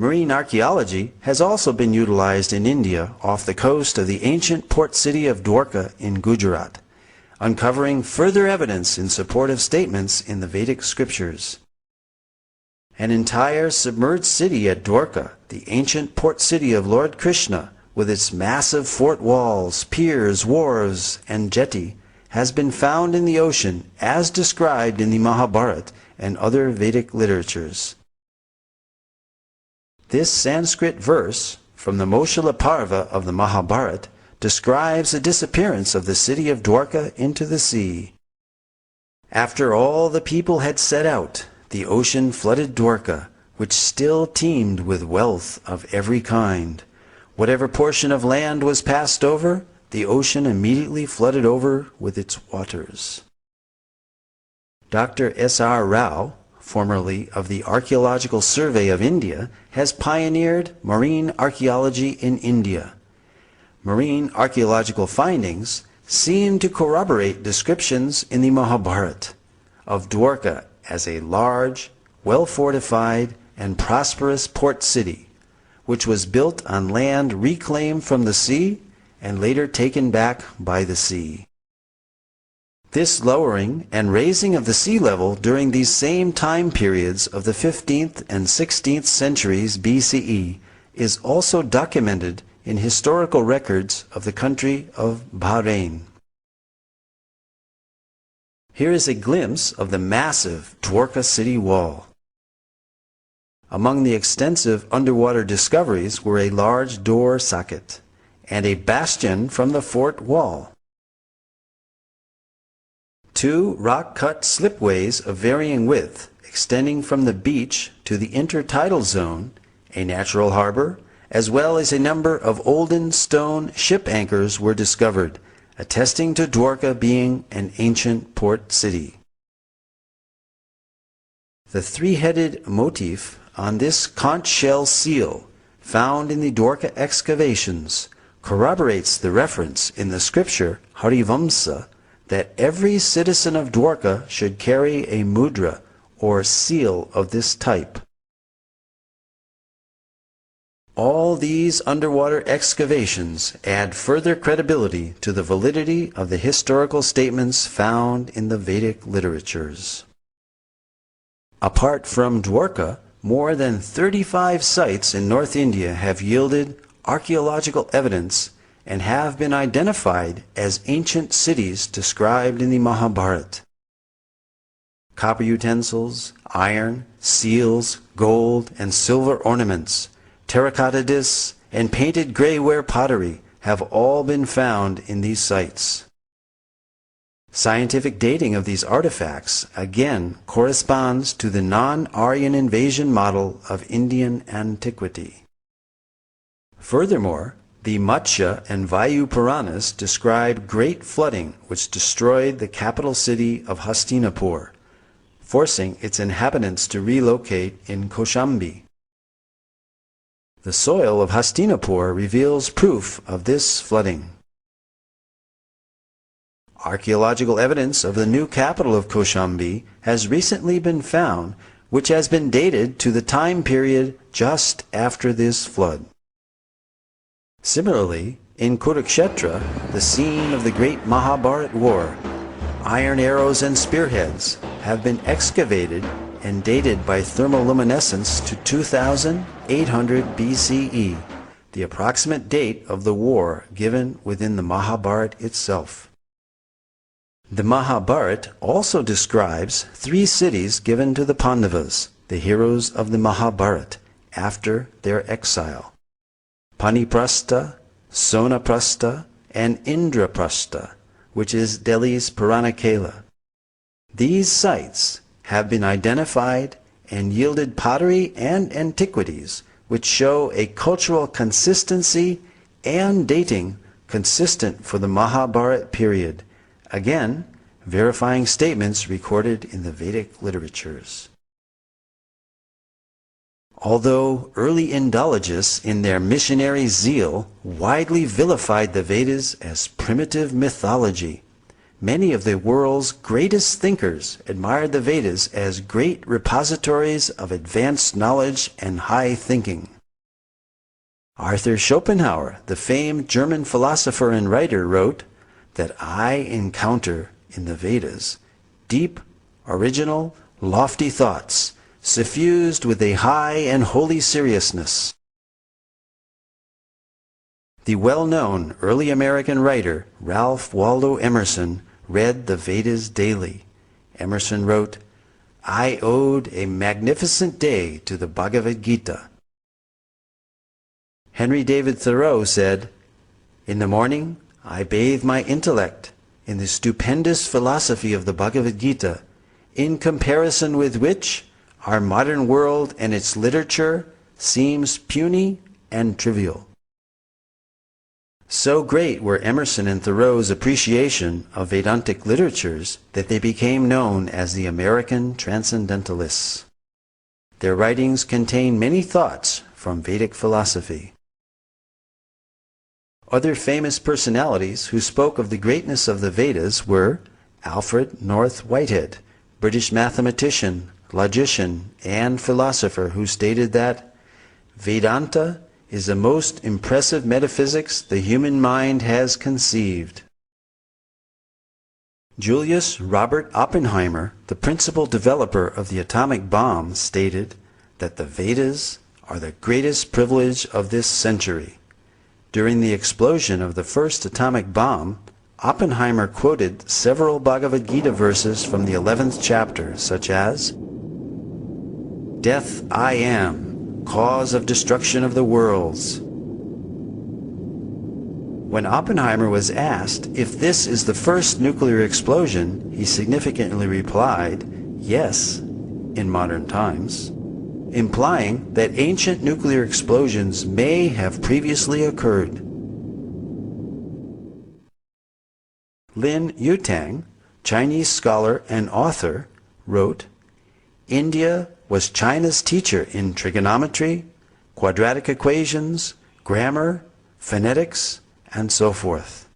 Marine archaeology has also been utilized in India off the coast of the ancient port city of Dwarka in Gujarat, uncovering further evidence in support of statements in the Vedic scriptures. An entire submerged city at Dwarka, the ancient port city of Lord Krishna, with its massive fort walls, piers, wharves, and jetty, has been found in the ocean as described in the Mahabharata and other Vedic literatures. This Sanskrit verse from the Moshila Parva of the Mahabharata describes the disappearance of the city of Dwarka into the sea. After all the people had set out, the ocean flooded Dwarka, which still teemed with wealth of every kind. Whatever portion of land was passed over, the ocean immediately flooded over with its waters. Dr. S.R. Rao, formerly of the Archaeological Survey of India, has pioneered marine archaeology in India. Marine archaeological findings seem to corroborate descriptions in the Mahabharata of Dwarka as a large, well-fortified, and prosperous port city, which was built on land reclaimed from the sea and later taken back by the sea. This lowering and raising of the sea level during these same time periods of the 15th and 16th centuries BCE is also documented in historical records of the country of Bahrain. Here is a glimpse of the massive Dwarka city wall. Among the extensive underwater discoveries were a large door socket and a bastion from the fort wall. 2 rock-cut slipways of varying width extending from the beach to the intertidal zone, a natural harbor, as well as a number of olden stone ship anchors were discovered, attesting to Dwarka being an ancient port city. The three-headed motif on this conch shell seal found in the Dwarka excavations corroborates the reference in the scripture Harivamsa that every citizen of Dwarka should carry a mudra or seal of this type. All these underwater excavations add further credibility to the validity of the historical statements found in the Vedic literatures. Apart from Dwarka, more than 35 sites in North India have yielded archaeological evidence and have been identified as ancient cities described in the Mahabharata. Copper utensils, iron, seals, gold, and silver ornaments, terracotta discs, and painted grayware pottery have all been found in these sites. Scientific dating of these artifacts again corresponds to the non-Aryan invasion model of Indian antiquity. Furthermore, the Matsya and Vayu Puranas describe great flooding which destroyed the capital city of Hastinapur, forcing its inhabitants to relocate in Kaushambi. The soil of Hastinapur reveals proof of this flooding. Archaeological evidence of the new capital of Kaushambi has recently been found, which has been dated to the time period just after this flood. Similarly, in Kurukshetra, the scene of the great Mahabharata war, iron arrows and spearheads have been excavated and dated by thermoluminescence to 2800 BCE, the approximate date of the war given within the Mahabharata itself. The Mahabharata also describes 3 cities given to the Pandavas, the heroes of the Mahabharata, after their exile: Paniprastha, Sonaprastha, and Indraprastha, which is Delhi's Puranakela. These sites have been identified and yielded pottery and antiquities which show a cultural consistency and dating consistent for the Mahabharata period, again verifying statements recorded in the Vedic literatures. Although early Indologists in their missionary zeal widely vilified the Vedas as primitive mythology, Many of the world's greatest thinkers admired the Vedas as great repositories of advanced knowledge and high thinking. Arthur Schopenhauer, the famed German philosopher and writer, wrote that I encounter in the Vedas deep, original, lofty thoughts, suffused with a high and holy seriousness. The well-known early American writer Ralph Waldo Emerson read the Vedas daily. Emerson wrote, I owed a magnificent day to the Bhagavad Gita. Henry David Thoreau said, in the morning I bathe my intellect in the stupendous philosophy of the Bhagavad Gita, in comparison with which our modern world and its literature seems puny and trivial. So great were Emerson and Thoreau's appreciation of Vedantic literatures that they became known as the American Transcendentalists. Their writings contain many thoughts from Vedic philosophy. Other famous personalities who spoke of the greatness of the Vedas were Alfred North Whitehead, British mathematician, logician, and philosopher, who stated that Vedanta is the most impressive metaphysics the human mind has conceived. Julius Robert Oppenheimer, the principal developer of the atomic bomb, stated that the Vedas are the greatest privilege of this century. During the explosion of the first atomic bomb, Oppenheimer quoted several Bhagavad Gita verses from the 11th chapter, such as, Death I am, cause of destruction of the worlds. When Oppenheimer was asked if this is the first nuclear explosion, he significantly replied, yes, in modern times, implying that ancient nuclear explosions may have previously occurred. Lin Yutang, Chinese scholar and author, wrote, India was China's teacher in trigonometry, quadratic equations, grammar, phonetics, and so forth.